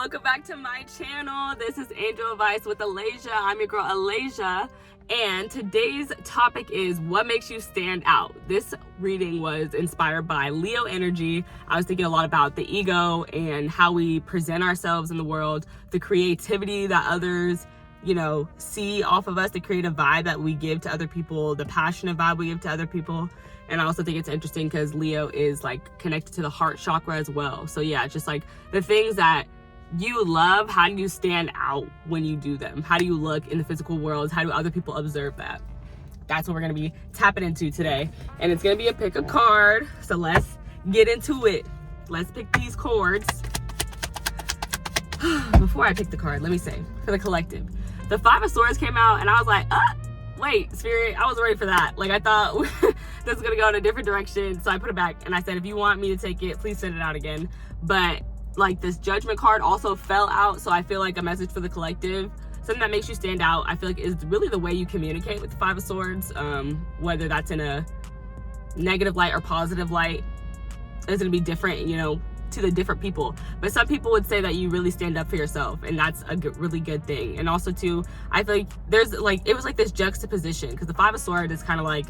welcome back to my channel. This is Angel Advice with Aleijalewis. I'm your girl Aleijalewis, and today's topic is what makes you stand out. This reading was inspired by Leo energy. I was thinking a lot about the ego and how we present ourselves in the world, the creativity that others see off of us, the creative vibe that we give to other people, the passionate vibe we give to other people. And I also think it's interesting because Leo is like connected to the heart chakra as well. So yeah, just like the things that you love, how do you stand out when you do them? How do you look in the physical world? How do other people observe that? That's what we're gonna be tapping into today. And it's gonna be a pick a card. So let's get into it. Let's pick these cards. Before I pick the card, let me say, for the collective, the Five of Swords came out and I was like, wait, Spirit, I wasn't ready for that. Like I thought this was gonna go in a different direction. So I put it back and I said, if you want me to take it, please send it out again. But like this Judgment card also fell out. So I feel like a message for the collective, something that makes you stand out, I feel like is really the way you communicate with the Five of Swords. Whether that's in a negative light or positive light is gonna be different, to the different people. But some people would say that you really stand up for yourself, and that's a really good thing. And also too, I feel like it was like this juxtaposition, because the Five of Swords is kind of like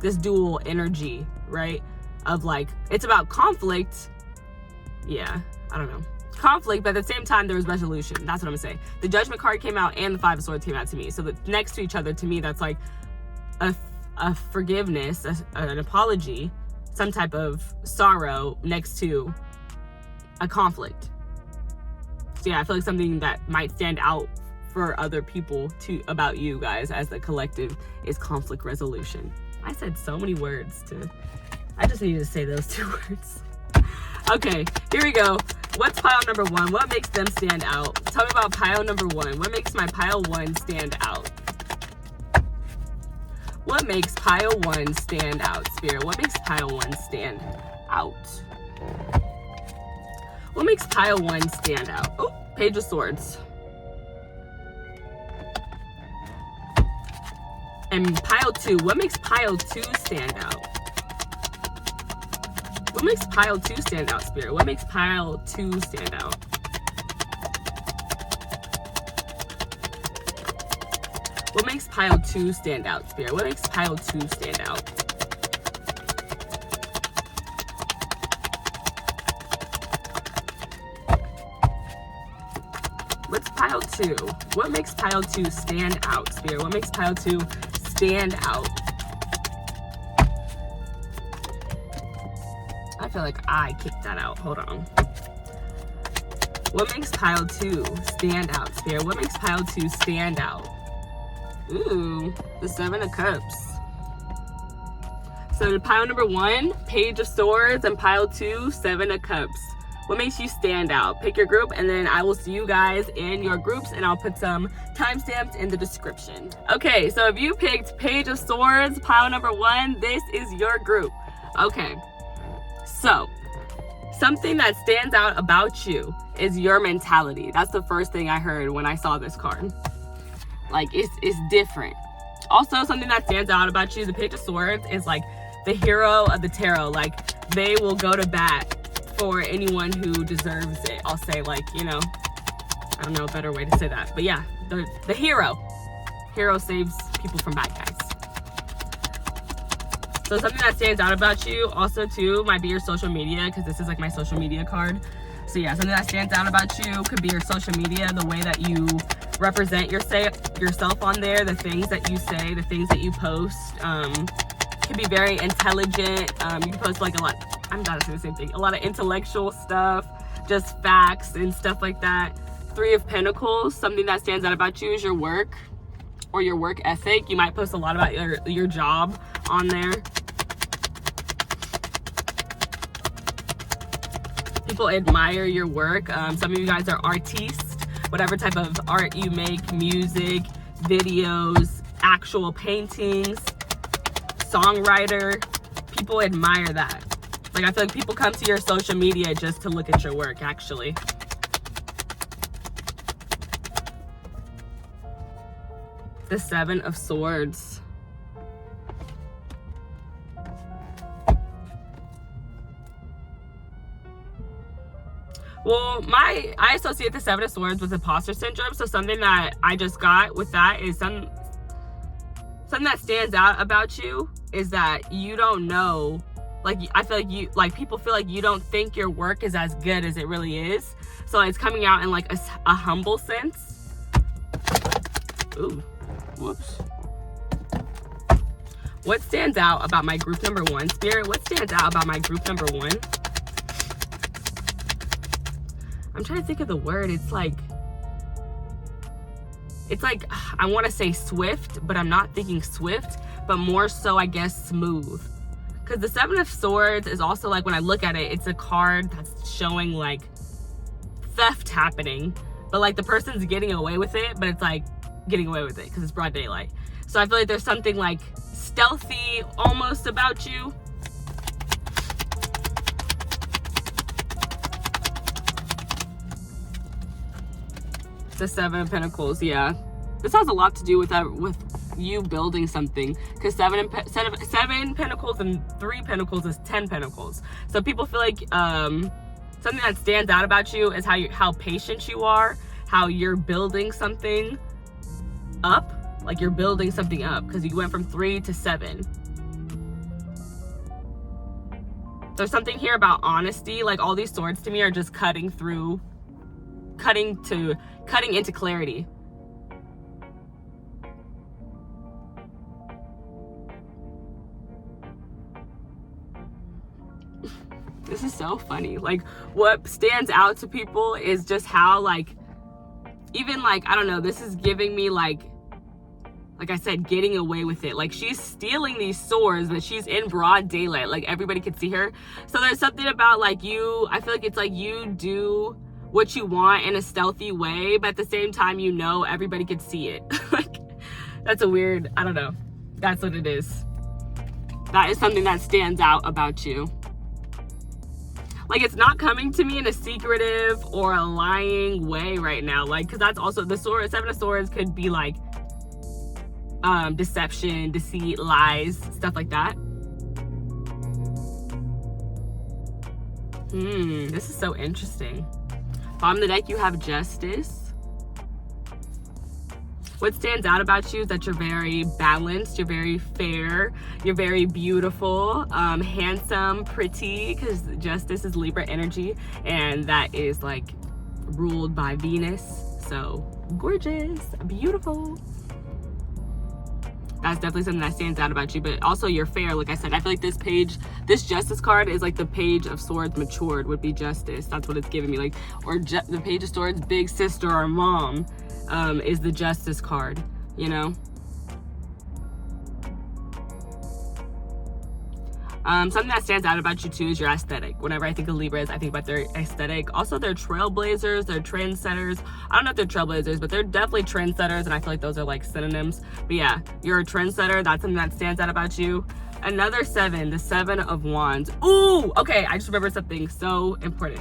this dual energy, right? Of like, it's about conflict. Yeah, I don't know. Conflict, but at the same time, there was resolution. That's what I'm gonna say. The Judgment card came out and the Five of Swords came out to me. So that next to each other, to me, that's like a forgiveness, an apology, some type of sorrow next to a conflict. So yeah, I feel like something that might stand out for other people about you guys as the collective is conflict resolution. I said so many words I just needed to say those 2 words. Okay, here we go. What's pile number 1? What makes them stand out? Tell me about pile number 1. What makes my pile 1 stand out? What makes pile 1 stand out, Spirit? What makes pile 1 stand out? What makes pile 1 stand out? Oh, Page of Swords. And pile 2. What makes pile 2 stand out? What makes pile 2 stand out, Spirit? What makes pile 2 stand out? What makes pile 2 stand out, Spirit? What makes pile 2 stand out? What's pile 2? What makes pile 2 stand out, Spirit? What makes pile 2 stand out? I feel like I kicked that out. Hold on. What makes pile 2 stand out, Spirit? What makes pile 2 stand out? Ooh, the 7 of Cups. So pile number 1, Page of Swords, and pile 2, 7 of Cups. What makes you stand out? Pick your group, and then I will see you guys in your groups, and I'll put some timestamps in the description. Okay, so if you picked Page of Swords, pile number 1, this is your group. Okay, so something that stands out about you is your mentality. That's the first thing I heard when I saw this card. Like, it's different. Also, something that stands out about you, the Page of Swords, is like the hero of the tarot. Like, they will go to bat for anyone who deserves it. I'll say, like, I don't know a better way to say that. But yeah, the hero. Hero saves people from bad guys. So something that stands out about you also, too, might be your social media, because this is like my social media card. So yeah, something that stands out about you could be your social media, the way that you represent yourself on there, the things that you say, the things that you post. Can be very intelligent. You can post like a lot, I'm about to say the same thing, a lot of intellectual stuff, just facts and stuff like that. 3 of Pentacles, something that stands out about you is your work or your work ethic. You might post a lot about your job on there. People admire your work. Some of you guys are artistes. Whatever type of art you make, music, videos, actual paintings, songwriter, people admire that. Like, I feel like people come to your social media just to look at your work, actually. The 7 of Swords. Well, I associate the Seven of Swords with imposter syndrome. So something that I just got with that is something that stands out about you is that you don't know. Like, I feel like people feel like you don't think your work is as good as it really is. So it's coming out in like a humble sense. Ooh, whoops. What stands out about my group number 1? Spirit, what stands out about my group number 1? I'm trying to think of the word. It's like, I want to say swift, but I'm not thinking swift, but more so, I guess, smooth. Because the Seven of Swords is also like, when I look at it, it's a card that's showing like theft happening, but like the person's getting away with it, but it's like getting away with it because it's broad daylight. So I feel like there's something like stealthy almost about you. The Seven of Pentacles, yeah. This has a lot to do with that, with you building something, because seven pentacles and 3 pentacles is 10 pentacles. So people feel like something that stands out about you is how patient you are, how you're building something up. Like, you're building something up because you went from 3 to 7. There's something here about honesty. Like, all these swords to me are just cutting into clarity. This is so funny. Like, what stands out to people is just how, like, even like, I don't know, this is giving me like I said, getting away with it. Like, she's stealing these swords, but she's in broad daylight. Like, everybody could see her. So there's something about like you, I feel like it's like you do what you want in a stealthy way, but at the same time, you know, everybody could see it. Like, that's a weird, I don't know. That's what it is. That is something that stands out about you. Like, it's not coming to me in a secretive or a lying way right now. Like, because that's also the Seven of Swords could be like deception, deceit, lies, stuff like that. This is so interesting. Bottom of the deck, you have Justice. What stands out about you is that you're very balanced, you're very fair, you're very beautiful, handsome, pretty, because Justice is Libra energy, and that is like ruled by Venus. So gorgeous, beautiful. That's definitely something that stands out about you, but also you're fair. Like I said, I feel like this Justice card is like the Page of Swords matured would be Justice. That's what it's giving me. Like, or the Page of Swords big sister or mom is the Justice card, you know? Something that stands out about you too is your aesthetic. Whenever I think of Libras, I think about their aesthetic. Also, they're trailblazers, they're trendsetters. I don't know if they're trailblazers, but they're definitely trendsetters, and I feel like those are like synonyms. But yeah, you're a trendsetter. That's something that stands out about you. Another 7, the 7 of Wands. Ooh, okay, I just remembered something so important.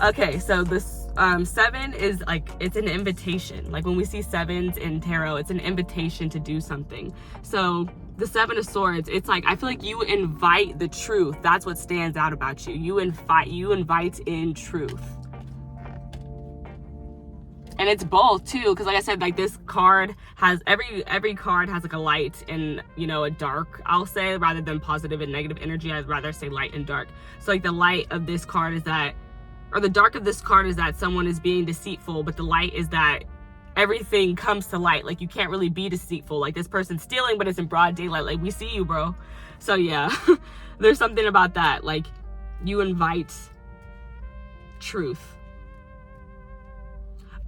Okay, so this 7 is like, it's an invitation. Like, when we see 7s in tarot, it's an invitation to do something. So the 7 of Swords, it's like, I feel like you invite the truth. That's what stands out about you. You invite in truth. And it's both too, because like I said, like, this card has, every card has like a light and, you know, a dark, I'll say, rather than positive and negative energy. I'd rather say light and dark. So like, the light of this card is that, or the dark of this card is that someone is being deceitful, but the light is that everything comes to light. Like, you can't really be deceitful. Like, this person's stealing, but it's in broad daylight. Like, we see you, bro. So yeah, there's something about that. Like, you invite truth.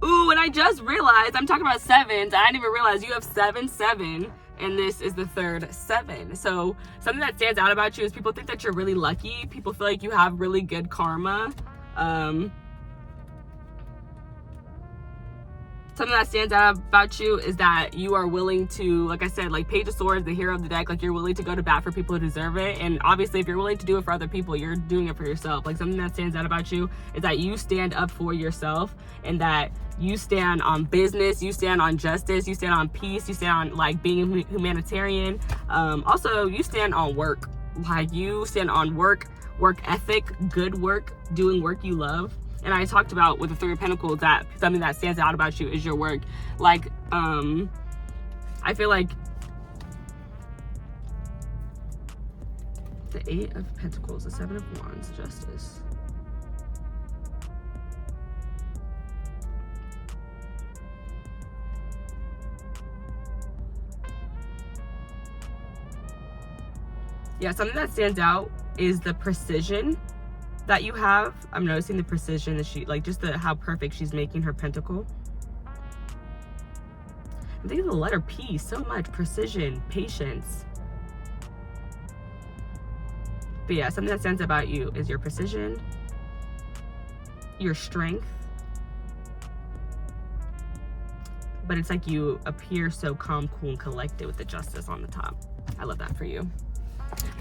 Ooh, and I just realized I'm talking about 7s. I didn't even realize you have 7, 7, and this is the third 7. So something that stands out about you is people think that you're really lucky. People feel like you have really good karma. Something that stands out about you is that you are willing to, like I said, like Page of Swords, the hero of the deck, like, you're willing to go to bat for people who deserve it. And obviously, if you're willing to do it for other people, you're doing it for yourself. Like, something that stands out about you is that you stand up for yourself, and that you stand on business, you stand on justice, you stand on peace, you stand on like being humanitarian. Also, you stand on work. Like, you stand on work ethic, good work, doing work you love. And I talked about with the Three of Pentacles that something that stands out about you is your work. Like, I feel like the Eight of Pentacles, the Seven of Wands, Justice. Yeah, something that stands out is the precision that you have. I'm noticing the precision that she, like, just how perfect she's making her pentacle. I'm thinking of the letter P, so much precision, patience. But yeah, something that stands out about you is your precision, your strength. But it's like you appear so calm, cool, and collected with the Justice on the top. I love that for you.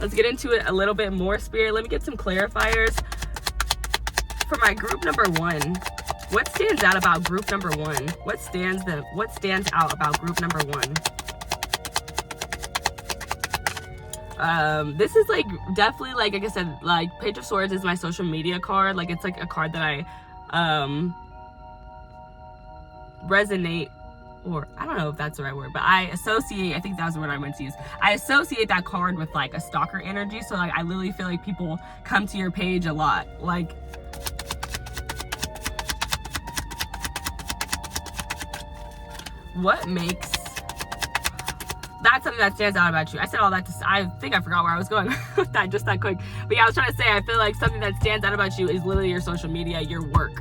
Let's get into it a little bit more, Spirit. Let me get some clarifiers. For my group number 1, what stands out about group number 1? What stands out about group number 1? This is like definitely, like I said, like Page of Swords is my social media card. Like, it's like a card that I resonate, or I don't know if that's the right word, but I associate, I think that's the word I meant to use. I associate that card with like a stalker energy. So like I literally feel like people come to your page a lot. Like, what makes that's something that stands out about you? I said all that to, I think I forgot where I was going with that just that quick. But yeah, I was trying to say, I feel like something that stands out about you is literally your social media, your work.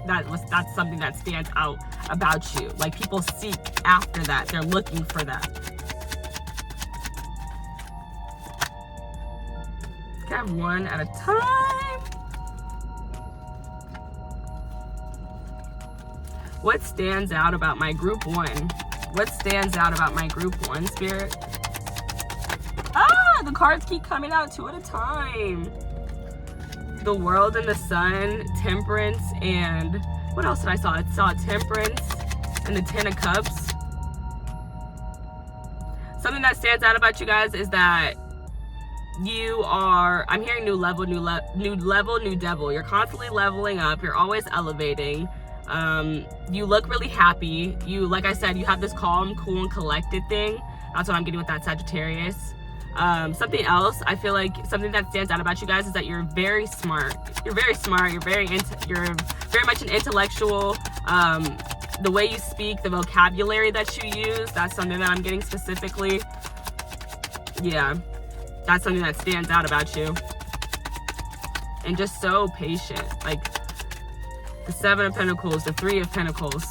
That's something that stands out about you. Like, people seek after that. They're looking for that. Can I have one at a time? What stands out about my group 1? What stands out about my group 1, Spirit? Ah, the cards keep coming out 2 at a time. The World and the Sun, Temperance, and what else did I saw? I saw Temperance and the Ten of Cups. Something that stands out about you guys is that you are, I'm hearing new level, new devil. You're constantly leveling up. You're always elevating. You look really happy. You, like I said, you have this calm, cool, and collected thing. That's what I'm getting with that Sagittarius. Something else, I feel like something that stands out about you guys is that you're very smart. You're very smart. You're very much an intellectual. The way you speak, the vocabulary that you use, that's something that I'm getting specifically. Yeah, that's something that stands out about you. And just so patient. Like, the Seven of Pentacles, the Three of Pentacles,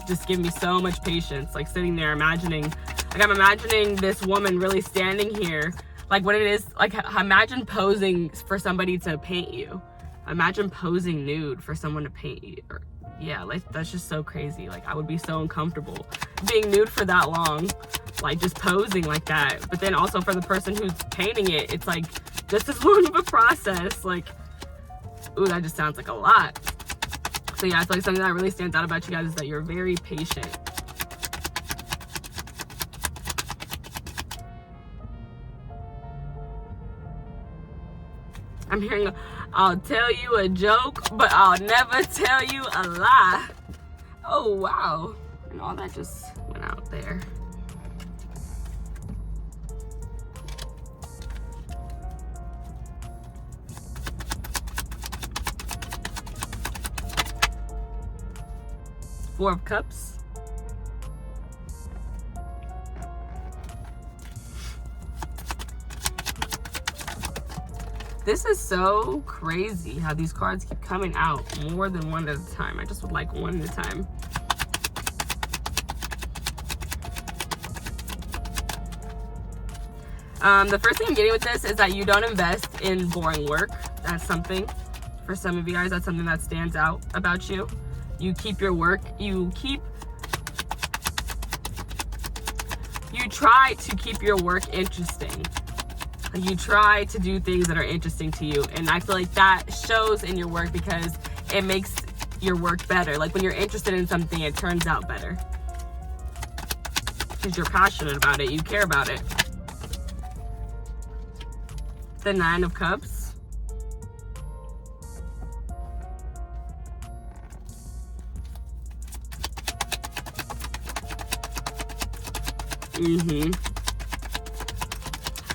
just give me so much patience. Like, sitting there imagining, like, I'm imagining this woman really standing here. Like, what it is, like, imagine posing for somebody to paint you. Imagine posing nude for someone to paint you. Or, yeah, like, that's just so crazy. Like, I would be so uncomfortable being nude for that long. Like, just posing like that. But then also for the person who's painting it, it's like just as long of a process. Like, ooh, that just sounds like a lot. So yeah, I feel like something that really stands out about you guys is that you're very patient. I'm hearing, I'll tell you a joke, but I'll never tell you a lie. Oh, wow. And all that just went out there. Four of Cups. This is so crazy how these cards keep coming out more than one at a time. I just would like one at a time. The first thing I'm getting with this is that you don't invest in boring work. That's something. For some of you guys, that's something that stands out about you. You keep your work, you try to keep your work interesting. You try to do things that are interesting to you. And I feel like that shows in your work because it makes your work better. Like, when you're interested in something, it turns out better. Because you're passionate about it, you care about it. The Nine of Cups.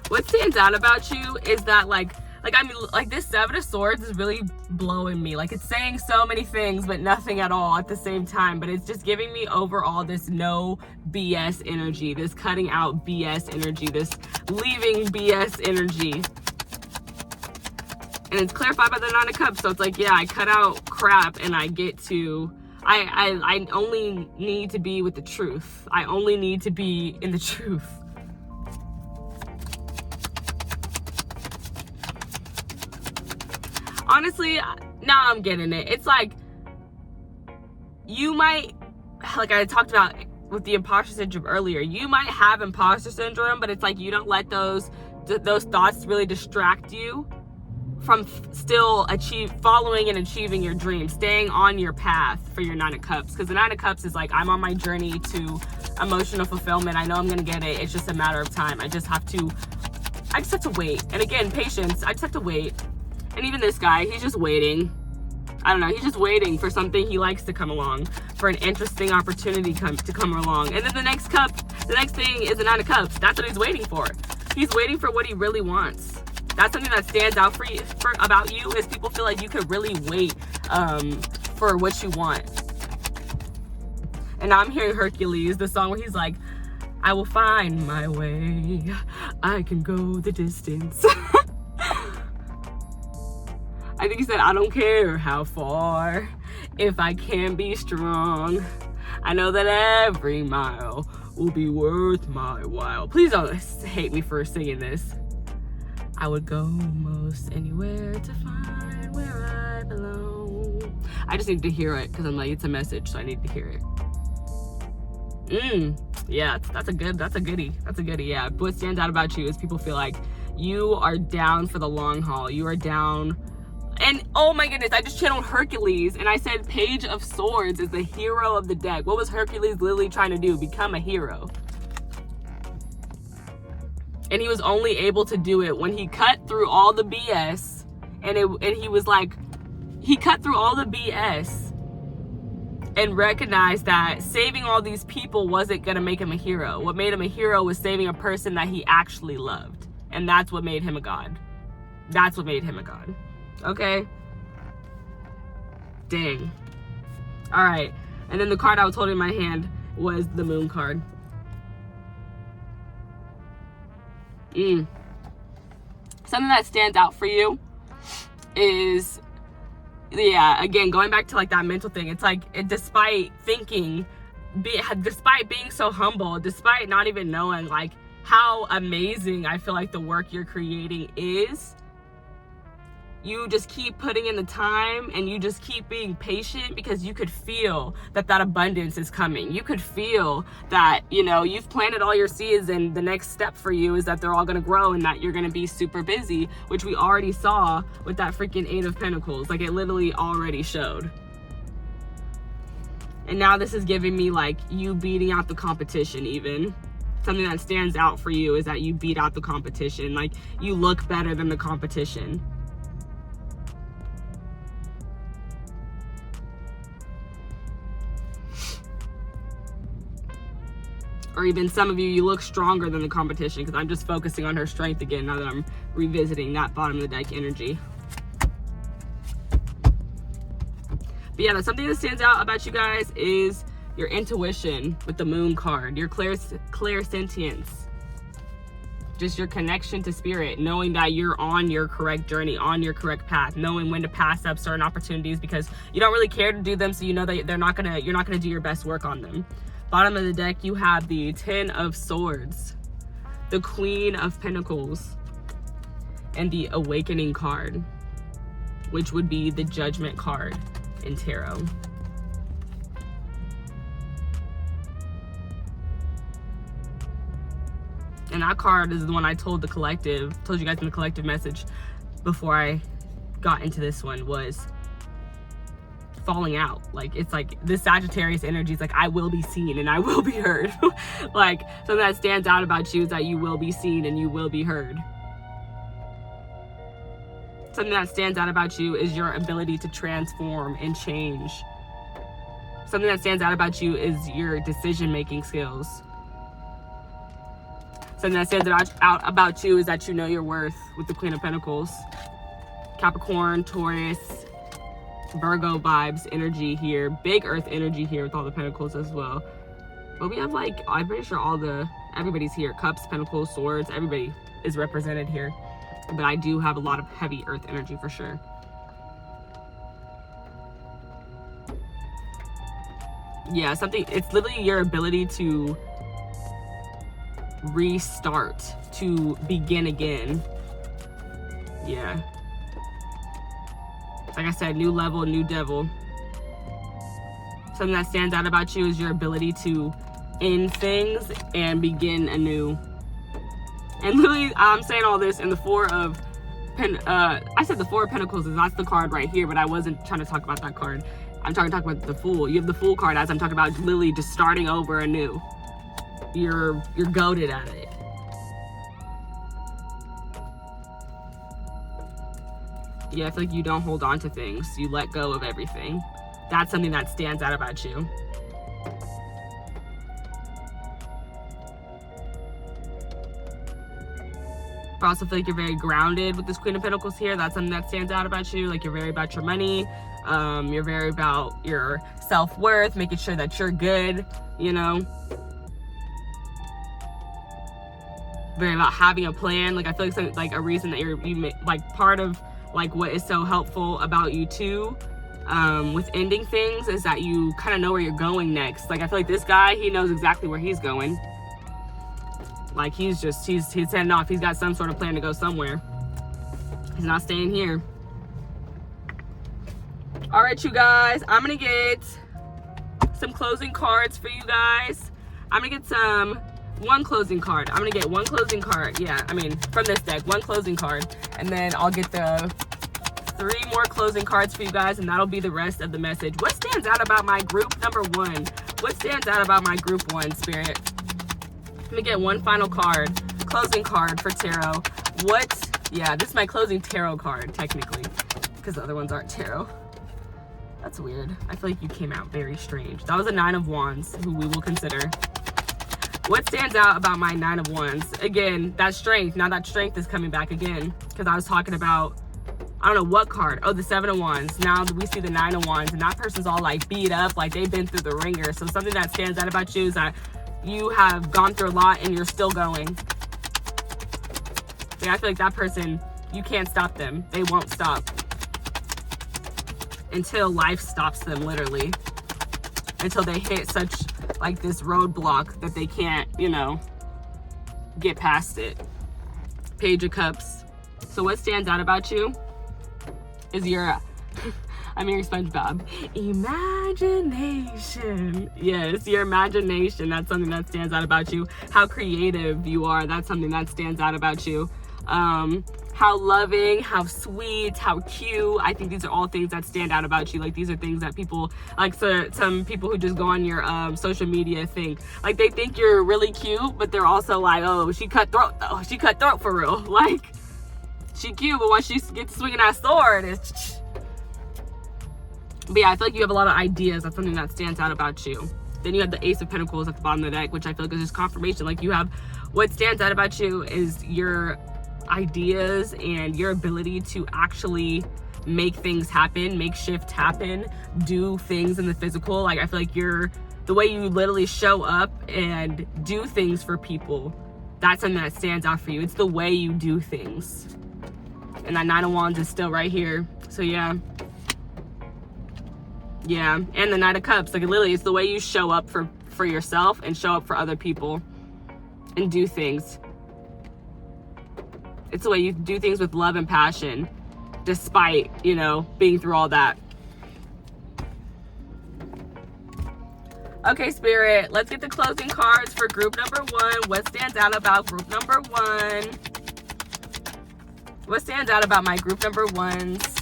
What stands out about you is that this Seven of Swords is really blowing me. Like, it's saying so many things, but nothing at all at the same time. But it's just giving me overall this no BS energy, this cutting out BS energy, this leaving BS energy. And it's clarified by the Nine of Cups. So it's like, yeah, I cut out crap and I get to, I only need to be with the truth. I only need to be in the truth. Honestly, now I'm getting it. It's like, you might, like I talked about with the imposter syndrome earlier, you might have imposter syndrome, but it's like you don't let those thoughts really distract you from still following and achieving your dream, staying on your path for your Nine of Cups. Because the Nine of Cups is like, I'm on my journey to emotional fulfillment. I know I'm gonna get it. It's just a matter of time. I just have to wait. And again, patience. I just have to wait. And even this guy, he's just waiting. I don't know, he's just waiting for something he likes to come along, for an interesting opportunity to come along. And then the next thing is the Nine of Cups. That's what he's waiting for. He's waiting for what he really wants. That's something that stands out about you, is people feel like you could really wait for what you want. And now I'm hearing Hercules, the song where he's like, I will find my way. I can go the distance. I think he said, I don't care how far, if I can be strong. I know that every mile will be worth my while. Please don't hate me for singing this. I would go most anywhere to find where I belong. I just need to hear it because I'm like, it's a message, so I need to hear it. Yeah, that's a goodie. Yeah. What stands out about you is people feel like you are down for the long haul. You are down. And oh my goodness, I just channeled Hercules and I said Page of Swords is the hero of the deck. What was Hercules literally trying to do? Become a hero. And he was only able to do it when he cut through all the BS. And he was like, he cut through all the BS and recognized that saving all these people wasn't gonna make him a hero. What made him a hero was saving a person that he actually loved. And that's what made him a god. That's what made him a god. Okay? Dang. All right. And then the card I was holding in my hand was the Moon card. Something that stands out for you is, yeah, again, going back to like that mental thing, it's like, despite being so humble, despite not even knowing like how amazing I feel like the work you're creating is, you just keep putting in the time and you just keep being patient because you could feel that abundance is coming. You could feel that, you know, you've planted all your seeds and the next step for you is that they're all going to grow and that you're going to be super busy, which we already saw with that freaking Eight of Pentacles. Like, it literally already showed. And now this is giving me like you beating out the competition even. Something that stands out for you is that you beat out the competition. Like, you look better than the competition. Or even some of you, you look stronger than the competition, because I'm just focusing on her strength again now that I'm revisiting that bottom of the deck energy. But yeah, that's something that stands out about you guys is your intuition with the Moon card, your clairsentience, just your connection to spirit, knowing that you're on your correct journey, on your correct path, knowing when to pass up certain opportunities because you don't really care to do them, so you know that you're not gonna do your best work on them. Bottom of the deck, you have the Ten of Swords, the Queen of Pentacles, and the Awakening card, which would be the Judgment card in tarot. And that card is the one I told you guys in the collective message before I got into this one, was falling out. Like, it's like this Sagittarius energy is like, I will be seen and I will be heard. Like, something that stands out about you is that you will be seen and you will be heard. Something that stands out about you is your ability to transform and change. Something that stands out about you is your decision-making skills. Something that stands out about you is that you know your worth with the Queen of Pentacles. Capricorn, Taurus, Virgo vibes, energy here. Big earth energy here with all the pentacles as well. But we have like, I'm pretty sure everybody's here. Cups, Pentacles, Swords, everybody is represented here. But I do have a lot of heavy earth energy for sure. Yeah, it's literally your ability to restart, to begin again. Yeah. Like I said, new level, new devil. Something that stands out about you is your ability to end things and begin anew. And literally, I'm saying all this in the I said the Four of Pentacles, is that's the card right here, but I wasn't trying to talk about that card. I'm talking about the Fool. You have the Fool card as I'm talking about literally just starting over anew. You're goated at it. Yeah, I feel like you don't hold on to things. You let go of everything. That's something that stands out about you. I also feel like you're very grounded with this Queen of Pentacles here. That's something that stands out about you. Like, you're very about your money. You're very about your self-worth, making sure that you're good, you know. Very about having a plan. Like, I feel like a reason that part of like what is so helpful about you too, with ending things, is that you kind of know where you're going next. Like, I feel like this guy, he knows exactly where he's going. Like, he's heading off. He's got some sort of plan to go somewhere. He's not staying here. All right, you guys, I'm gonna get some closing cards for you guys. I'm gonna get one closing card. I'm gonna get one closing card. Yeah, I mean, from this deck, one closing card. And then I'll get the 3 more closing cards for you guys, and that'll be the rest of the message. What stands out about my group number 1? What stands out about my group 1, Spirit? Let me get one final card. Closing card for tarot. Yeah, this is my closing tarot card, technically, because the other ones aren't tarot. That's weird. I feel like you came out very strange. That was a 9 of Wands, who we will consider. What stands out about my 9 of Wands? Again, that strength. Now that strength is coming back again, because I was talking about, I don't know what card. Oh, the 7 of Wands. Now we see the 9 of Wands, and that person's all like beat up, like they've been through the ringer. So something that stands out about you is that you have gone through a lot and you're still going. Yeah, I feel like that person, you can't stop them. They won't stop until life stops them, literally. Until they hit such like this roadblock that they can't, you know, get past it. Page of Cups. So what stands out about you is your I'm hearing SpongeBob. Imagination. Yes, your imagination. That's something that stands out about you. How creative you are. That's something that stands out about you. How loving, how sweet, how cute. I think these are all things that stand out about you. Like, these are things that people, like, so some people who just go on your social media think, like, they think you're really cute, but they're also like, oh, she cut throat though. She cut throat for real. Like, she cute, but once she gets swinging that sword, it's... But yeah, I feel like you have a lot of ideas. That's something that stands out about you. Then you have the Ace of Pentacles at the bottom of the deck, which I feel like is just confirmation. Like, you have, what stands out about you is your ideas and your ability to actually make things happen, make shift happen, do things in the physical. Like, I feel like the way you literally show up and do things for people, that's something that stands out for you. It's the way you do things. And that 9 of Wands is still right here. So yeah. Yeah, and the Knight of Cups. Like, literally, it's the way you show up for yourself and show up for other people and do things. It's the way you do things with love and passion, despite, you know, being through all that. Okay, Spirit, let's get the closing cards for group number 1. What stands out about group number 1? What stands out about my group number 1s?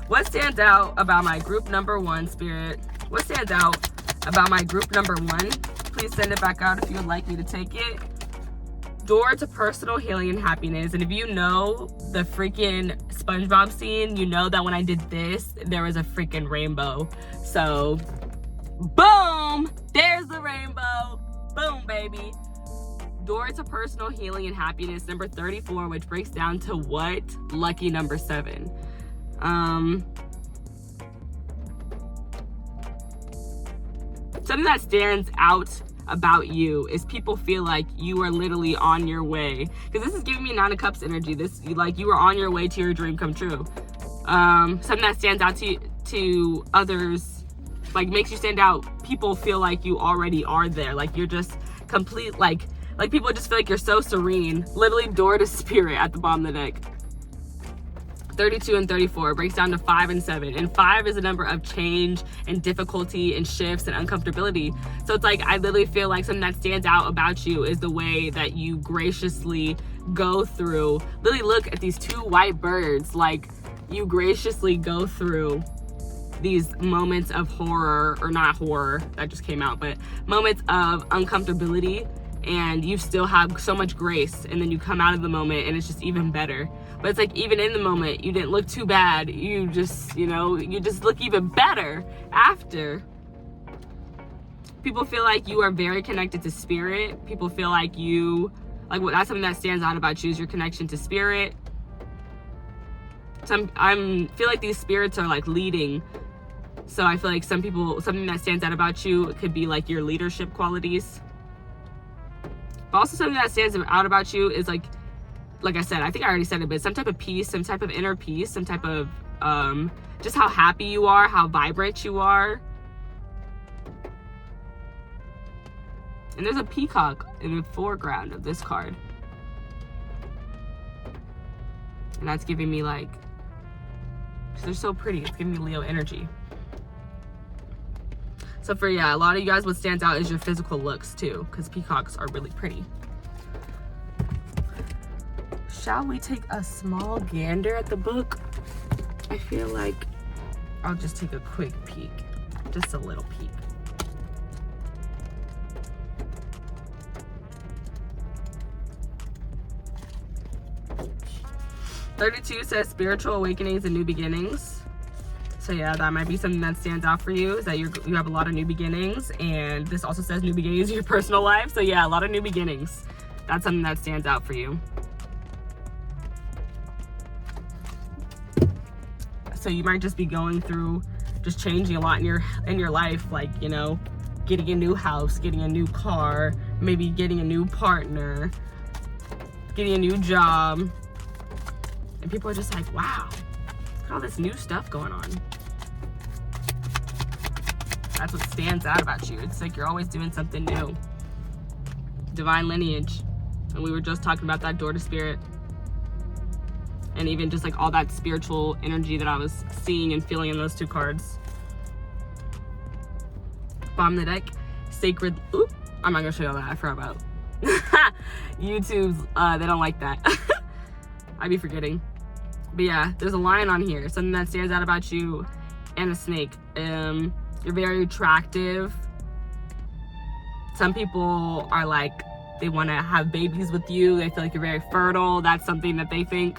What stands out about my group number 1, Spirit? What stands out about my group number 1? Please send it back out if you would like me to take it. Door to personal healing and happiness. And if you know the freaking SpongeBob scene, you know that when I did this, there was a freaking rainbow. So Boom! There's the rainbow. Boom, baby. Door to personal healing and happiness, number 34, which breaks down to what? Lucky number 7. Something that stands out about you is people feel like you are literally on your way, because this is giving me 9 of Cups energy. This, like, you are on your way to your dream come true. Something that stands out to others, like, makes you stand out. People feel like you already are there, like you're just complete, like people just feel like you're so serene. Literally door to spirit at the bottom of the deck. 32 and 34 breaks down to 5 and 7, and 5 is a number of change and difficulty and shifts and uncomfortability. So it's like, I literally feel like something that stands out about you is the way that you graciously go through. Literally look at these 2 white birds, like you graciously go through these moments of horror, or not horror, that just came out, but moments of uncomfortability, and you still have so much grace, and then you come out of the moment and it's just even better. But it's like, even in the moment, you didn't look too bad. You just, you just look even better after. People feel like you are very connected to spirit. People feel like that's something that stands out about you, is your connection to spirit. I feel like these spirits are like leading. So I feel like something that stands out about you could be like your leadership qualities. But also something that stands out about you is like I said, I think I already said it, but some type of peace, some type of inner peace, some type of just how happy you are, how vibrant you are. And there's a peacock in the foreground of this card. And that's giving me like, they're so pretty, it's giving me Leo energy. So for, a lot of you guys, what stands out is your physical looks too, because peacocks are really pretty. Shall we take a small gander at the book? I feel like I'll just take a quick peek, just a little peek. (32) says spiritual awakenings and new beginnings. So that might be something that stands out for you, is that you have a lot of new beginnings. And this also says new beginnings in your personal life. So a lot of new beginnings. That's something that stands out for you. So you might just be going through, just changing a lot in your life, like, getting a new house, getting a new car, maybe getting a new partner, getting a new job. And people are just like, wow, look at all this new stuff going on. That's what stands out about you. It's like you're always doing something new. Divine lineage. And we were just talking about that door to spirit. And even just like all that spiritual energy that I was seeing and feeling in those 2 cards. Bottom of the deck, sacred. Oop, I'm not gonna show you all that. I forgot about YouTube's. They don't like that. I'd be forgetting. But there's a lion on here. Something that stands out about you, and a snake. You're very attractive. Some people are like, they want to have babies with you. They feel like you're very fertile. That's something that they think.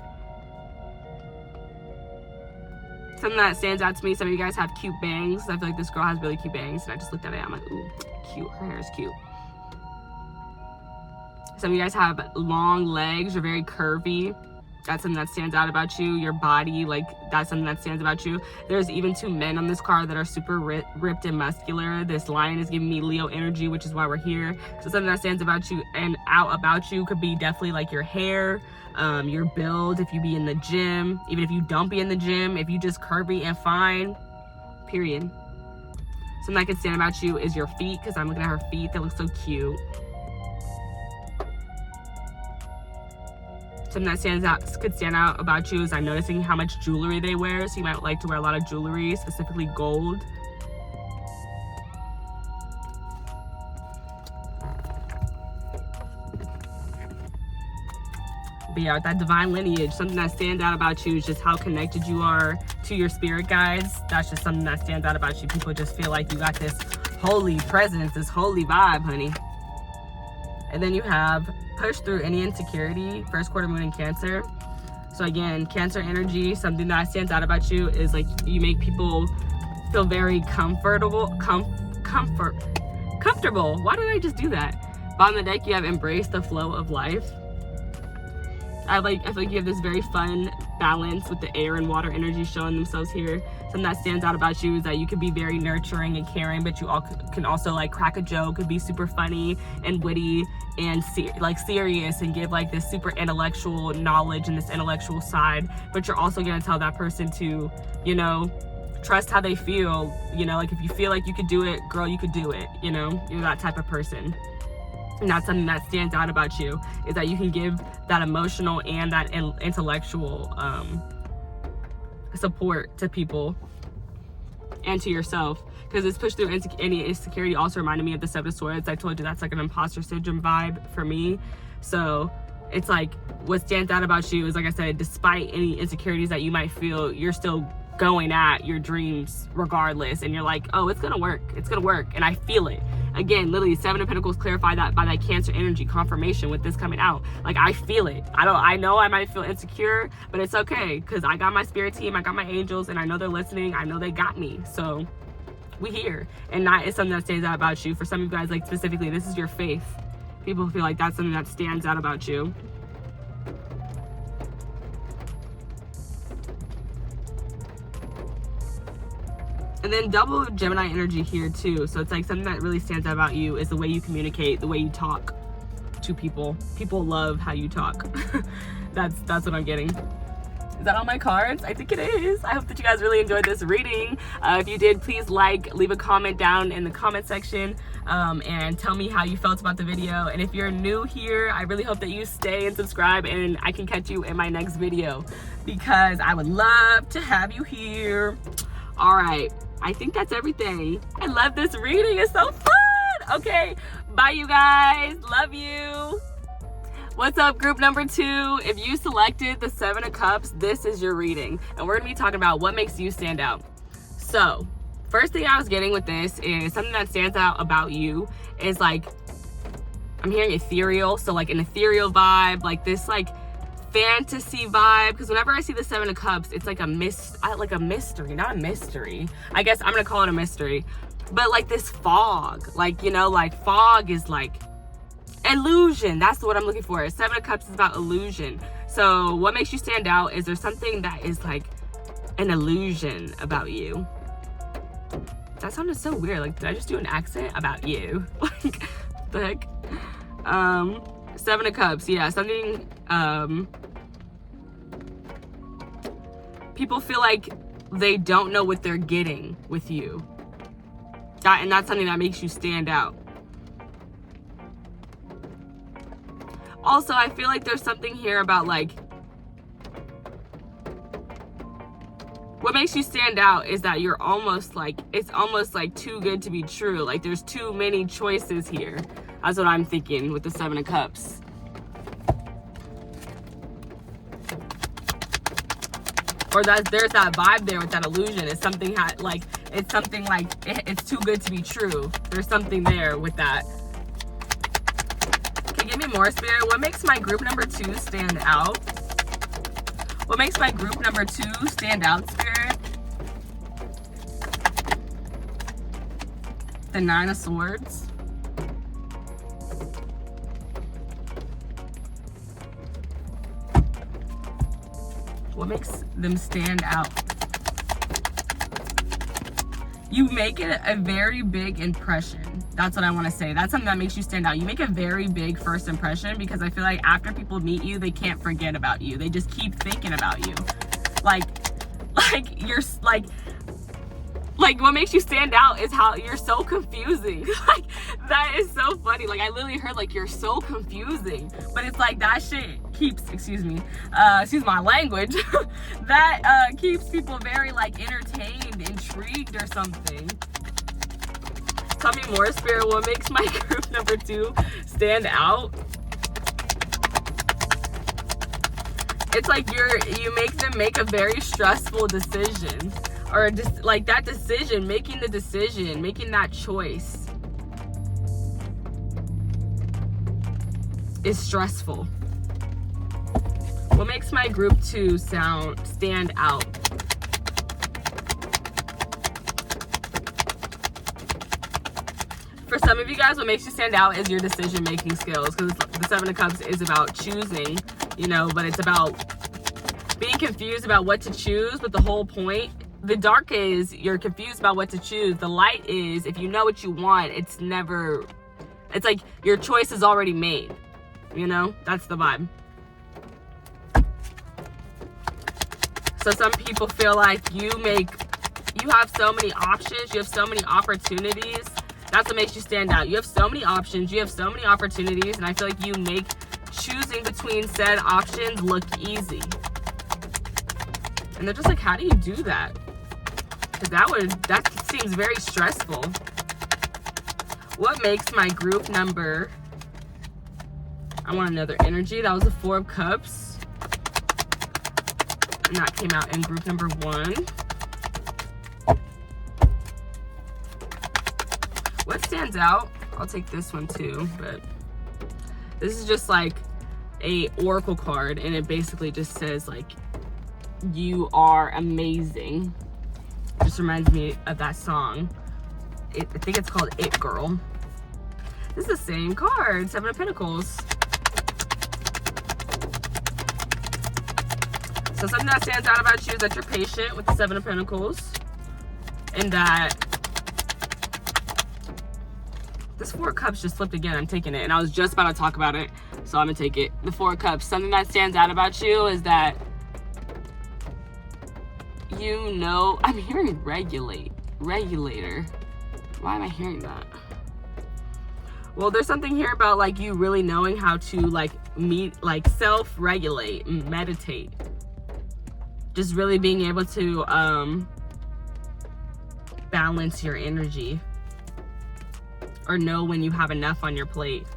Something that stands out to me, some of you guys have cute bangs. I feel like this girl has really cute bangs, and I just looked at it, I'm like, ooh, cute. Her hair is cute. Some of you guys have long legs. You're very curvy. That's something that stands out about you. Your body, like, that's something that stands about you. There's even 2 men on this card that are super ripped and muscular. This lion is giving me Leo energy, which is why we're here. So something that stands about you and out about you could be definitely like your hair, your build, if you be in the gym, even if you don't be in the gym, if you just curvy and fine, period. Something that could stand about you is your feet, because I'm looking at her feet. They look so cute. Something that could stand out about you is I'm noticing how much jewelry they wear. So you might like to wear a lot of jewelry, specifically gold. But that divine lineage, something that stands out about you is just how connected you are to your spirit guides. That's just something that stands out about you. People just feel like you got this holy presence, this holy vibe, honey. And then you have push through any insecurity, first quarter moon in Cancer. So again, Cancer energy, something that stands out about you is like you make people feel very comfortable comfortable. Why did I just do that? Bottom of the deck, you have embrace the flow of life. I feel like you have this very fun balance with the air and water energy showing themselves here. Something that stands out about you is that you can be very nurturing and caring, but you all can also like crack a joke, could be super funny and witty and serious and give like this super intellectual knowledge and this intellectual side. But you're also gonna tell that person to, you know, trust how they feel. You know, like if you feel like you could do it, girl, you could do it. You know, you're that type of person. And that's something that stands out about you, is that you can give that emotional and that intellectual support to people and to yourself. Because this push through any insecurity also reminded me of the Seven of Swords. I told you that's like an imposter syndrome vibe for me. So it's like what stands out about you is, like I said, despite any insecurities that you might feel, you're still going at your dreams regardless, and you're like, oh, it's gonna work, and I feel it. Again, literally, Seven of Pentacles clarify that by that Cancer energy confirmation with this coming out. Like, I feel it. I know I might feel insecure, but it's okay, because I got my spirit team, I got my angels, and I know they're listening. I know they got me. So we here, and that is something that stands out about you. For some of you guys, like specifically, this is your faith. People feel like that's something that stands out about you. And then double Gemini energy here too. So it's like something that really stands out about you is the way you communicate, the way you talk to people. People love how you talk. That's what I'm getting. Is that all my cards? I think it is. I hope that you guys really enjoyed this reading. If you did, please leave a comment down in the comment section and tell me how you felt about the video. And if you're new here, I really hope that you stay and subscribe, and I can catch you in my next video, because I would love to have you here. All right, I think that's everything. I love this reading. It's so fun. Okay, bye you guys. Love you. What's up, group number 2? If you selected the Seven of Cups, this is your reading. And we're gonna be talking about what makes you stand out. So, first thing I was getting with this is something that stands out about you is like, I'm hearing ethereal. So like an ethereal vibe, like this like fantasy vibe, because whenever I see the Seven of Cups, it's like a mystery, not a mystery. I guess I'm gonna call it a mystery, but like this fog, like, you know, like fog is like illusion. That's what I'm looking for. Seven of Cups is about illusion. So what makes you stand out is there's something that is like an illusion about you. That sounded so weird. Like, did I just do an accent about you? Like, the heck? Seven of Cups, yeah, something, people feel like they don't know what they're getting with you. And that's something that makes you stand out. Also, I feel like there's something here about like, what makes you stand out is that you're almost like, it's almost like too good to be true. Like there's too many choices here. That's what I'm thinking with the Seven of Cups. Or there's that vibe there with that illusion. It's something like it's too good to be true. There's something there with that. Okay, give me more, Spirit. What makes my group number 2 stand out? What makes my group number 2 stand out, Spirit? The Nine of Swords. What makes them stand out? You make it a very big impression. That's what I want to say. That's something that makes you stand out. You make a very big first impression, because I feel like after people meet you, they can't forget about you. They just keep thinking about you. Like you're like what makes you stand out is how you're so confusing. Like, that is so funny. Like, I literally heard like, you're so confusing, but it's like that shit keeps, excuse my language, that keeps people very like entertained, intrigued or something. Tell me more, Spirit. What makes my group number 2 stand out? It's like you make them make a very stressful decision, or just like that decision, making that choice is stressful. What makes my group 2 stand out? For some of you guys, what makes you stand out is your decision-making skills, because the Seven of Cups is about choosing, you know, but it's about being confused about what to choose. But the whole point, the dark is you're confused about what to choose. The light is if you know what you want, it's like your choice is already made, you know? That's the vibe. So some people feel like you have so many options, you have so many opportunities. That's what makes you stand out. You have so many options, you have so many opportunities, and I feel like you make choosing between said options look easy. And they're just like, how do you do that? Because that seems very stressful. What makes my group number? I want another energy. That was the Four of Cups. And that came out in group number 1. What stands out? I'll take this one too, but this is just like a oracle card, and it basically just says like, you are amazing. Just reminds me of that song. I think it's called It Girl. This is the same card, Seven of Pentacles. So something that stands out about you is that you're patient with the Seven of Pentacles, and that this Four of Cups just flipped again. I'm taking it, and I was just about to talk about it, so I'm gonna take it. The Four of Cups. Something that stands out about you is that you know, I'm hearing regulator. Why am I hearing that? Well, there's something here about like you really knowing how to like self-regulate, meditate. Just really being able to balance your energy, or know when you have enough on your plate.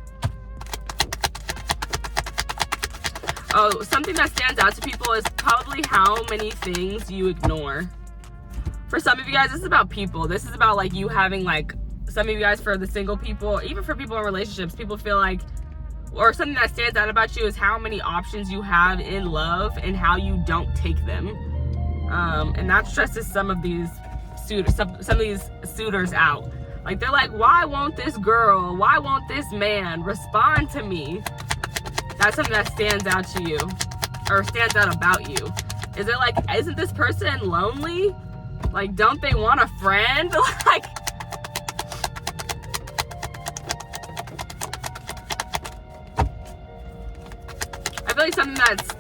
Oh, something that stands out to people is probably how many things you ignore. For some of you guys, this is about people. This is about like you having like, some of you guys, for the single people, even for people in relationships, people feel like, or something that stands out about you is how many options you have in love and how you don't take them. And that stresses some of these suitors out. Like they're like, why won't this girl, why won't this man respond to me? That's something that stands out to you, or stands out about you. Is it like, isn't this person lonely? Like, don't they want a friend? Like, I feel like something that's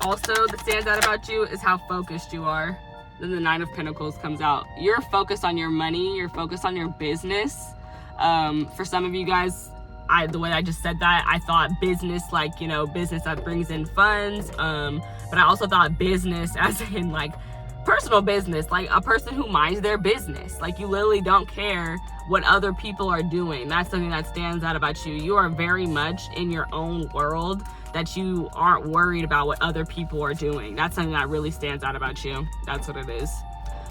also that stands out about you is how focused you are. Then the Nine of Pentacles comes out. You're focused on your money. You're focused on your business. For some of you guys, the way I just said that, I thought business, like, you know, business that brings in funds. But I also thought business as in like personal business, like a person who minds their business. Like you literally don't care what other people are doing. That's something that stands out about you. You are very much in your own world, that you aren't worried about what other people are doing. That's something that really stands out about you. That's what it is.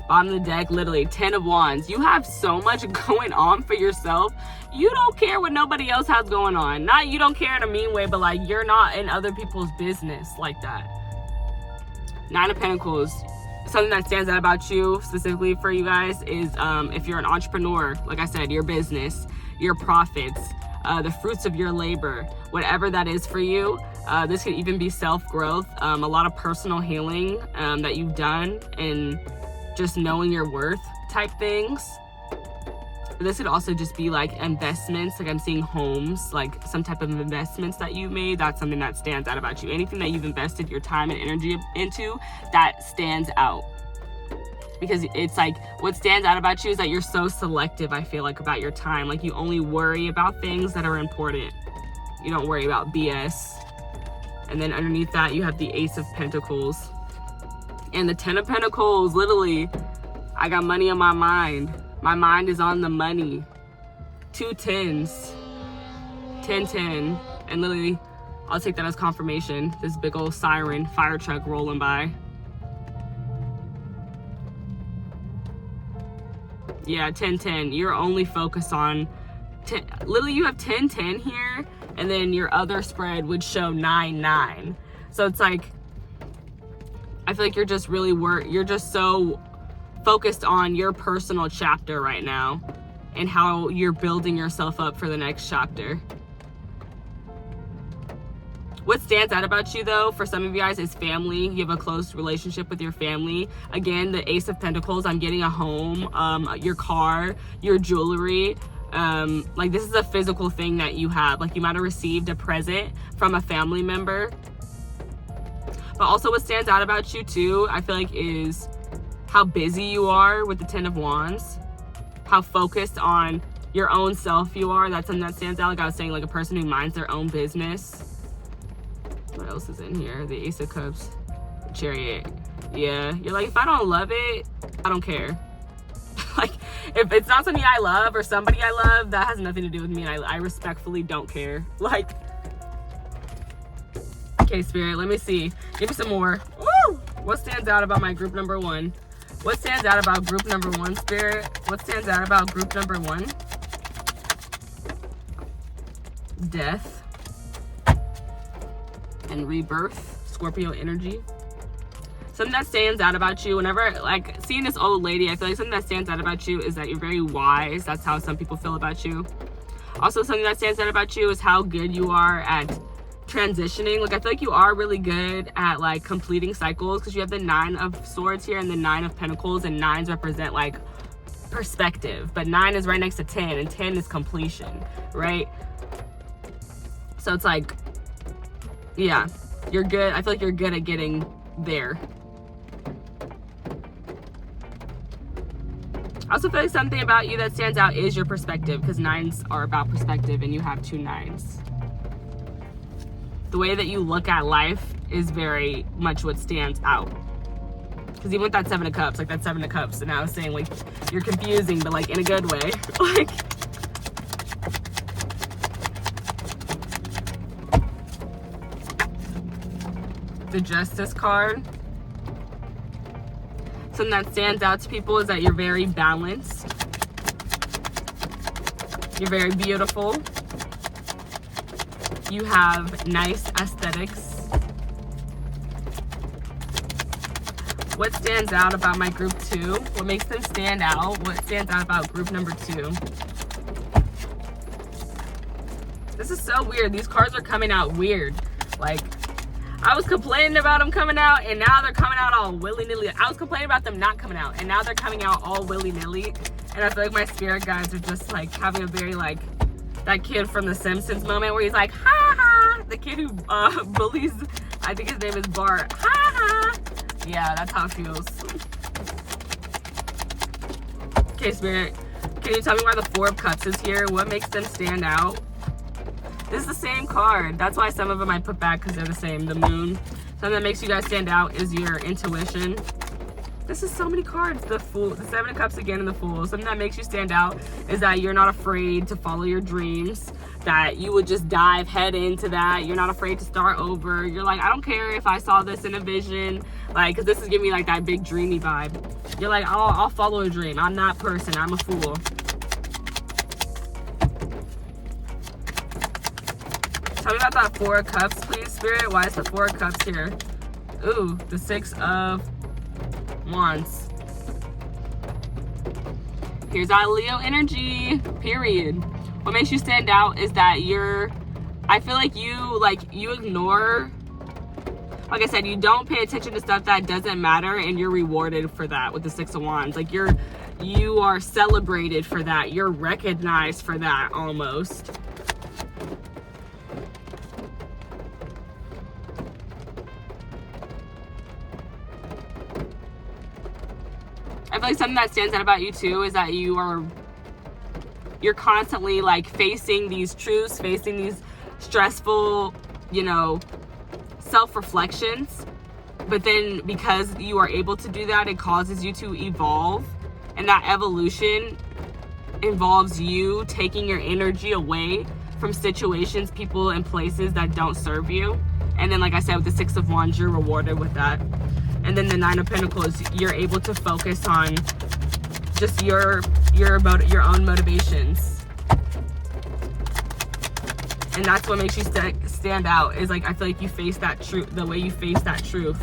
Bottom of the deck, literally 10 of Wands. You have so much going on for yourself. You don't care what nobody else has going on. Not you don't care in a mean way, but like you're not in other people's business like that. Nine of Pentacles. Something that stands out about you specifically for you guys is if you're an entrepreneur, like I said, your business, your profits, the fruits of your labor, whatever that is for you. This could even be self-growth, a lot of personal healing that you've done, and just knowing your worth type things. This could also just be like investments, like I'm seeing homes, like some type of investments that you made. That's something that stands out about you. Anything that you've invested your time and energy into, that stands out. Because it's like, what stands out about you is that you're so selective, I feel like, about your time. Like you only worry about things that are important. You don't worry about BS. And then underneath that, you have the Ace of Pentacles. And the 10 of Pentacles, literally, I got money on my mind. My mind is on the money. 2 10s. 10, 10. And literally, I'll take that as confirmation. This big old siren, fire truck rolling by. Yeah, 10, 10. You're only focused on 10. Literally, you have 10, 10 here. And then your other spread would show 9, 9. So it's like, I feel like you're just really you're just so focused on your personal chapter right now, and how you're building yourself up for the next chapter. What stands out about you, though, for some of you guys, is family. You have a close relationship with your family. Again, the Ace of Pentacles, I'm getting a home, your car, your jewelry. Like, this is a physical thing that you have. Like, you might have received a present from a family member. But also what stands out about you, too, I feel like, is how busy you are with the Ten of Wands. How focused on your own self you are. That's something that stands out. Like I was saying, like a person who minds their own business. What else is in here? The Ace of Cups, Chariot. Yeah, you're like, if I don't love it, I don't care. Like, if it's not something I love or somebody I love, that has nothing to do with me, and I respectfully don't care. Like, okay, Spirit, let me see. Give me some more. Woo! What stands out about my group number 1? What stands out about group number 1, Spirit? What stands out about group number 1? Death and rebirth, Scorpio energy. Something that stands out about you, whenever, like, seeing this old lady, I feel like something that stands out about you is that you're very wise. That's how some people feel about you. Also, something that stands out about you is how good you are at transitioning. Like, I feel like you are really good at, like, completing cycles, because you have the 9 of Swords here and the 9 of Pentacles, and 9s represent, like, perspective. But 9 is right next to 10, and 10 is completion, right? So it's like, yeah, you're good. I feel like you're good at getting there. I also feel like something about you that stands out is your perspective, because 9s are about perspective, and you have 2 9s. The way that you look at life is very much what stands out. Because even with that 7 of Cups, like that 7 of Cups, and I was saying, like, you're confusing, but like in a good way. Like, the Justice card. Something that stands out to people is that you're very balanced. You're very beautiful. You have nice aesthetics. What stands out about my group 2? What makes them stand out? What stands out about group number 2? This is so weird. These cards are coming out weird. Like, I was complaining about them coming out, and now they're coming out all willy-nilly. I was complaining about them not coming out, and now they're coming out all willy-nilly. And I feel like my spirit guides are just, like, having a very, like, that kid from The Simpsons moment where he's like, ha ha! The kid who bullies, I think his name is Bart. Ha ha! Yeah, that's how it feels. Okay, Spirit, can you tell me why the 4 of Cups is here? What makes them stand out? This is the same card. That's why some of them I put back, because they're the same. The Moon. Something that makes you guys stand out is your intuition. This is so many cards. The Fool, the 7 of Cups again, and the Fool. Something that makes you stand out is that you're not afraid to follow your dreams. That you would just dive head into that. You're not afraid to start over. You're like, I don't care if I saw this in a vision. Like, because this is giving me like that big dreamy vibe. You're like, I'll follow a dream. I'm that person. I'm a fool. Tell me about that 4 of Cups, please, Spirit. Why is the 4 of Cups here? Ooh, the 6 of Wands. Here's our Leo energy, period. What makes you stand out is that I feel like you ignore, like I said, you don't pay attention to stuff that doesn't matter, and you're rewarded for that with the 6 of Wands. Like, you are celebrated for that. You're recognized for that, almost. I feel like something that stands out about you too is that you're constantly like facing these truths, facing these stressful, self-reflections. But then because you are able to do that, it causes you to evolve. And that evolution involves you taking your energy away from situations, people, and places that don't serve you. And then, like I said, with the 6 of Wands, you're rewarded with that. And then the 9 of Pentacles, you're able to focus on just your own motivations. And that's what makes you stand out, is like, I feel like you face that truth, the way you face that truth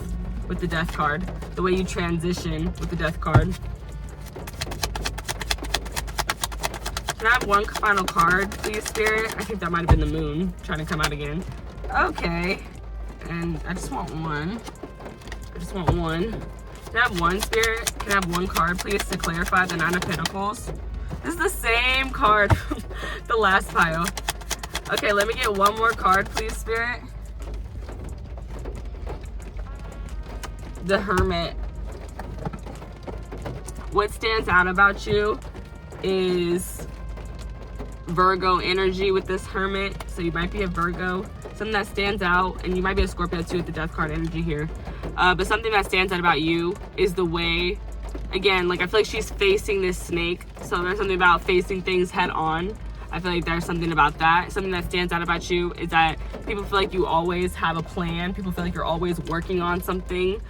with the Death card, the way you transition with the Death card. Can I have one final card, please, Spirit? I think that might have been the moon trying to come out again. Okay. And I just want one. I just want one. Can I have one, Spirit? Can I have one card, please, to clarify the Nine of Pentacles? This is the same card from the last pile. Okay, let me get one more card, please, Spirit. The Hermit. What stands out about you is Virgo energy with this Hermit. So you might be a Virgo. Something that stands out, and you might be a Scorpio too with the Death card energy here. But something that stands out about you is the way, again, like I feel like she's facing this snake. So there's something about facing things head on. I feel like there's something about that. Something that stands out about you is that people feel like you always have a plan. People feel like you're always working on something.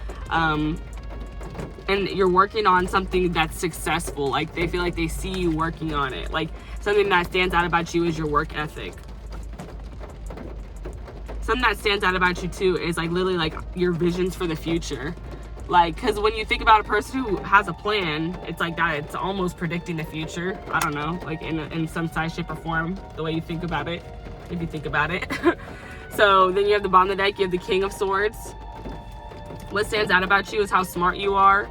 And you're working on something that's successful. Like they feel like they see you working on it. Like something that stands out about you is your work ethic. Something that stands out about you too is like literally like your visions for the future. Like, because when you think about a person who has a plan, it's like that. It's almost predicting the future. I don't know, like in some size, shape, or form, the way you think about it, if you think about it. So then you have the bottom of the deck, you have the King of Swords. What stands out about you is how smart you are,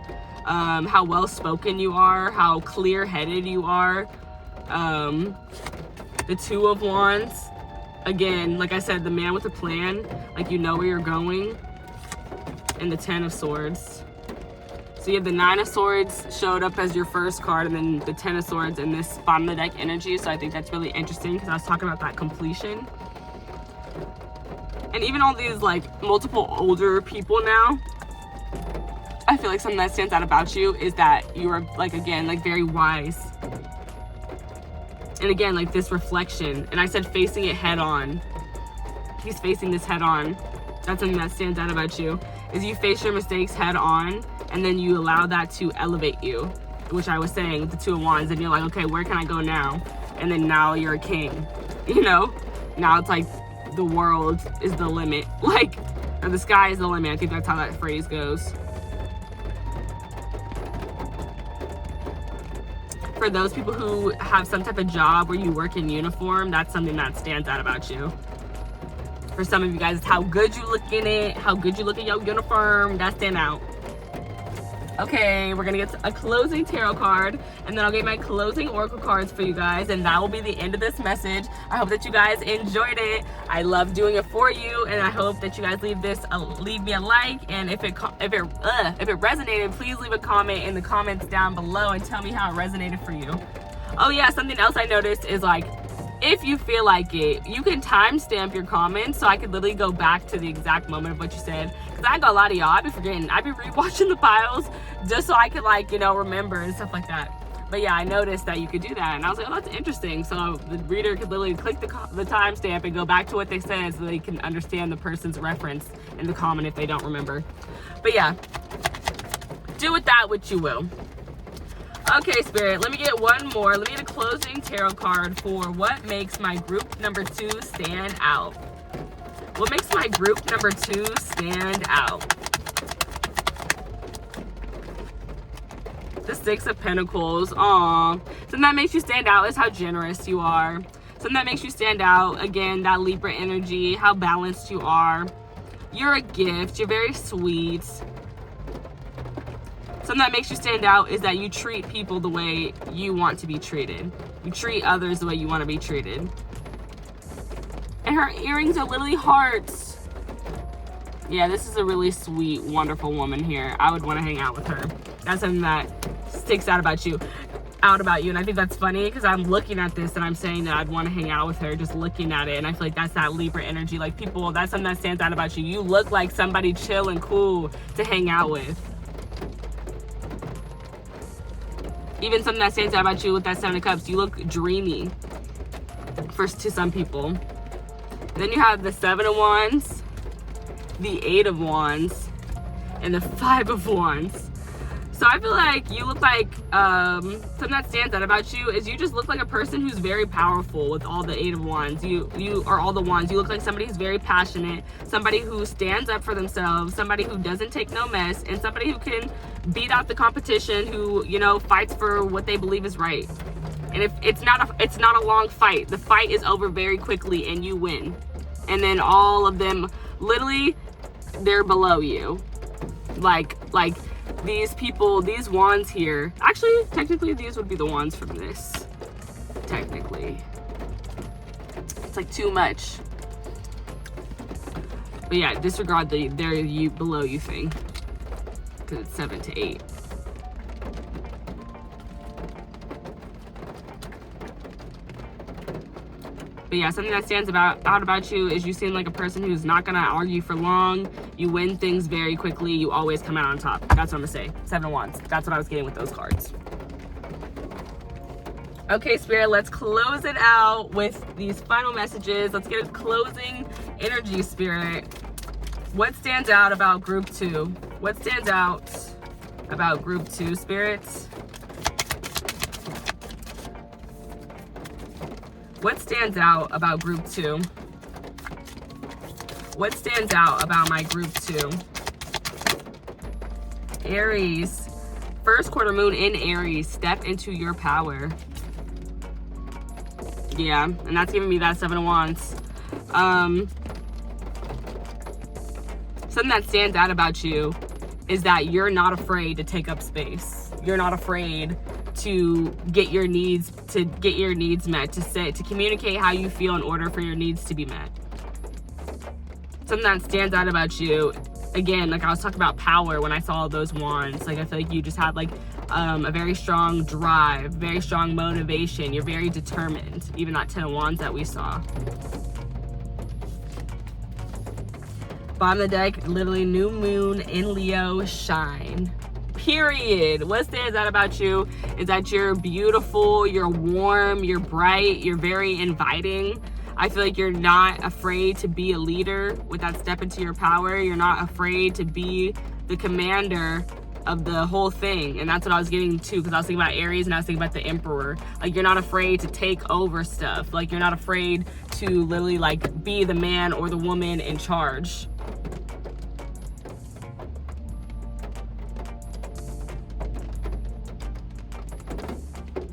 how well-spoken you are, how clear-headed you are. The Two of Wands. Again, like I said, the man with a plan, like you know where you're going. And the Ten of Swords. So you have the Nine of Swords showed up as your first card, and then the Ten of Swords in this bottom of the deck energy. So I think that's really interesting because I was talking about that completion. And even all these like multiple older people now, I feel like something that stands out about you is that you are like, again, like very wise. And again, like this reflection. And I said facing it head on. He's facing this head on. That's something that stands out about you. Is you face your mistakes head on, and then you allow that to elevate you, which I was saying with the Two of Wands, and you're like, okay, where can I go now? And then now you're a king, you know? Now it's like the world is the limit, like, or the sky is the limit. I think that's how that phrase goes. For those people who have some type of job where you work in uniform, that's something that stands out about you. For some of you guys, it's how good you look in it, how good you look in your uniform, that stand out. Okay, we're gonna get a closing tarot card, and then I'll get my closing oracle cards for you guys, and that will be the end of this message. I hope that you guys enjoyed it. I love doing it for you, and I hope that you guys leave me a like, and if it resonated, please leave a comment in the comments down below and tell me how it resonated for you. Oh yeah, something else I noticed is like, if you feel like it, you can timestamp your comments so I could literally go back to the exact moment of what you said. Because I got a lot of y'all, I be forgetting. I be rewatching the files just so I could like, you know, remember and stuff like that. But yeah, I noticed that you could do that. And I was like, oh, that's interesting. So the reader could literally click the timestamp and go back to what they said so they can understand the person's reference in the comment if they don't remember. But yeah, do with that what you will. Okay, Spirit, let me get one more. Let me get a closing tarot card for what makes my group number 2 stand out. What makes my group number 2 stand out? The Six of Pentacles. Aww. Something that makes you stand out is how generous you are. Something that makes you stand out, again, that Libra energy, how balanced you are. You're a gift. You're very sweet. Something that makes you stand out is that you treat people the way you want to be treated. You treat others the way you want to be treated. And her earrings are literally hearts. Yeah, this is a really sweet, wonderful woman here. I would want to hang out with her. That's something that sticks out about you. And I think that's funny because I'm looking at this and I'm saying that I'd want to hang out with her just looking at it. And I feel like that's that Libra energy. Like people, that's something that stands out about you. You look like somebody chill and cool to hang out with. Even something that stands out about you with that Seven of Cups, you look dreamy to some people. Then you have the Seven of Wands, the Eight of Wands, and the Five of Wands. So I feel like you look like, something that stands out about you is you just look like a person who's very powerful with all the Eight of Wands. You are all the wands. You look like somebody who's very passionate, somebody who stands up for themselves, somebody who doesn't take no mess, and somebody who can beat out the competition, who, you know, fights for what they believe is right. And if it's not a long fight. The fight is over very quickly and you win. And then all of them, literally, they're below you. Like these people, these wands here. Actually, technically, these would be the wands from this. Technically. It's like too much. But yeah, disregard the they're you below you thing. Because it's 7 to 8. But yeah, something that stands out about you is you seem like a person who's not gonna argue for long. You win things very quickly. You always come out on top. That's what I'm gonna say. 7 of Wands. That's what I was getting with those cards. Okay, Spirit, let's close it out with these final messages. Let's get a closing energy, Spirit. What stands out about group 2? What stands out about group 2, Spirit? What stands out about group 2? What stands out about my group 2? Aries. First quarter moon in Aries. Step into your power. Yeah, and that's giving me that 7 of Wands. Something that stands out about you is that you're not afraid to take up space. You're not afraid to get your needs met, to communicate how you feel in order for your needs to be met. Something that stands out about you, again, like I was talking about power when I saw those wands. Like I feel like you just had like a very strong drive, very strong motivation. You're very determined. Even that 10 of Wands that we saw. Bottom of the deck, literally new moon in Leo, shine. Period. What stands out about you is that you're beautiful, you're warm, you're bright, you're very inviting. I feel like you're not afraid to be a leader with that step into your power. You're not afraid to be the commander of the whole thing. And that's what I was getting to, because I was thinking about Aries and I was thinking about the Emperor. Like, you're not afraid to take over stuff. Like, you're not afraid to literally like be the man or the woman in charge.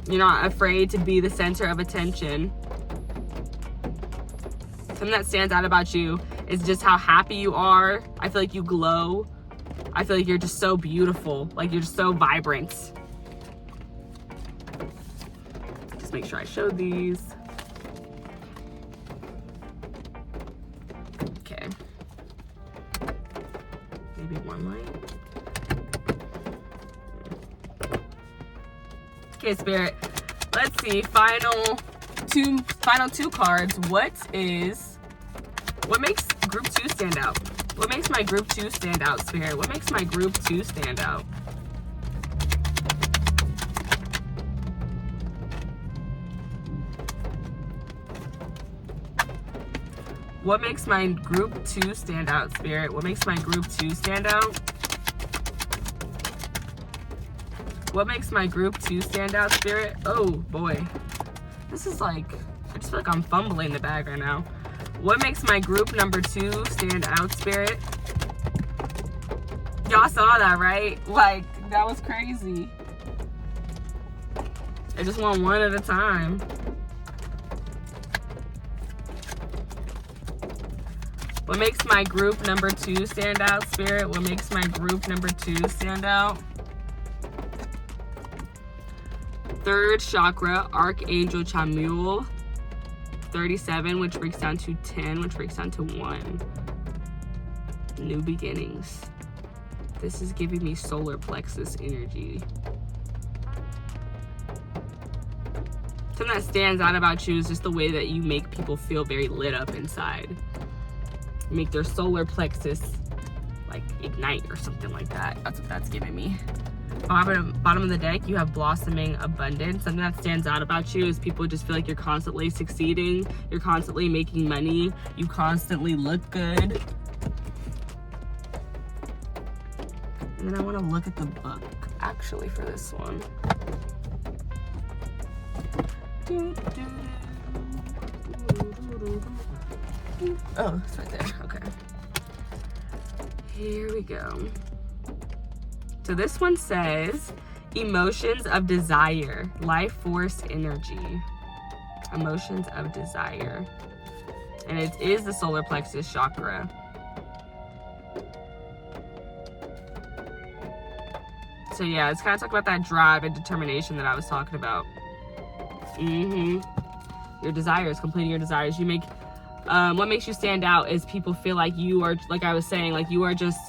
You're not afraid to be the center of attention. Something that stands out about you is just how happy you are. I feel like you glow. I feel like you're just so beautiful. Like, you're just so vibrant. Just make sure I show these. Okay. Maybe one light. Okay, Spirit. Let's see. Final two cards. What makes group 2 stand out? What makes my group 2 stand out, Spirit? What makes my group 2 stand out? What makes my group 2 stand out, Spirit? What makes my group 2 stand out? What makes my group 2 stand out, Spirit? Oh, boy. This is like, I just feel like I'm fumbling the bag right now. What makes my group number 2 stand out, Spirit? Y'all saw that, right? Like, that was crazy. I just want one at a time. What makes my group number 2 stand out, Spirit? What makes my group number 2 stand out? Third chakra, Archangel Chamuel. 37, which breaks down to 10, which breaks down to 1. New beginnings. This is giving me solar plexus energy. Something that stands out about you is just the way that you make people feel very lit up inside. You make their solar plexus like ignite or something like that. That's what that's giving me. Bottom of the deck, you have blossoming abundance. Something that stands out about you is people just feel like you're constantly succeeding. You're constantly making money. You constantly look good. And then I want to look at the book, actually, for this one. Oh, it's right there. Okay. Here we go. So this one says, Emotions of desire, life force energy. Emotions of desire. And it is the solar plexus chakra. So yeah, it's kind of talk about that drive and determination that I was talking about. Your desires, completing your desires. You make, what makes you stand out is people feel like you are, like I was saying, like you are just,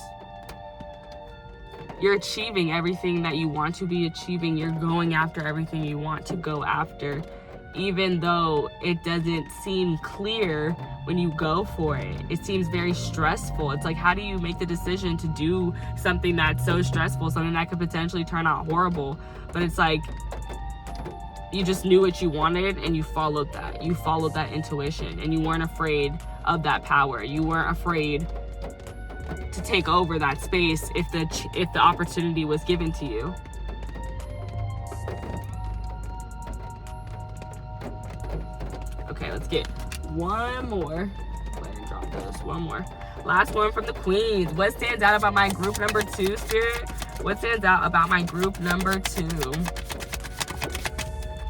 you're achieving everything that you want to be achieving. You're going after everything you want to go after, even though it doesn't seem clear when you go for it. It seems very stressful. It's like, how do you make the decision to do something that's so stressful, something that could potentially turn out horrible? But it's like, you just knew what you wanted and you followed that. You followed that intuition and you weren't afraid of that power. You weren't afraid to take over that space if the opportunity was given to you. Okay, let's get one more. Go ahead and drop those. One more. Last one from the queens. What stands out about my group number 2, Spirit? What stands out about my group number 2?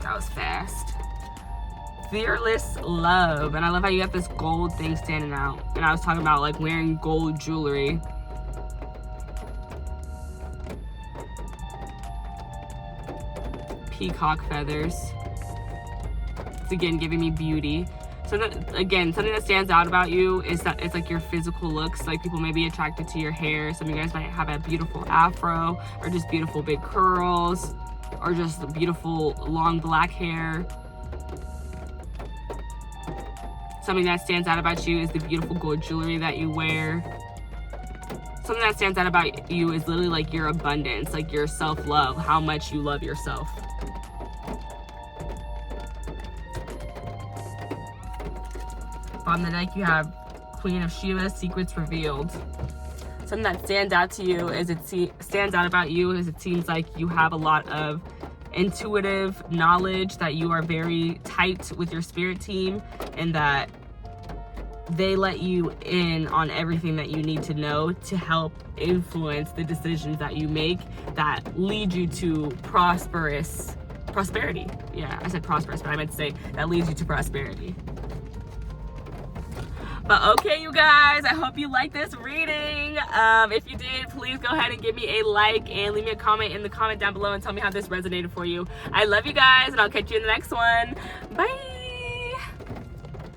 That was fast. Fearless love. And I love how you got this gold thing standing out. And I was talking about like wearing gold jewelry. Peacock feathers. It's again giving me beauty. So that, again, something that stands out about you is that it's like your physical looks. Like people may be attracted to your hair. Some of you guys might have a beautiful afro, or just beautiful big curls, or just beautiful long black hair. Something that stands out about you is the beautiful gold jewelry that you wear. Something that stands out about you is literally like your abundance, like your self-love, how much you love yourself. On the deck, you have Queen of Shiva, Secrets Revealed. Something that stands out to you is it seems like you have a lot of intuitive knowledge, that you are very tight with your spirit team, and that they let you in on everything that you need to know to help influence the decisions that you make that lead you to prosperity. Yeah, I said prosperous, but I meant to say that leads you to prosperity. But okay, you guys, I hope you liked this reading. If you did, please go ahead and give me a like and leave me a comment in the comment down below and tell me how this resonated for you. I love you guys, and I'll catch you in the next one. Bye.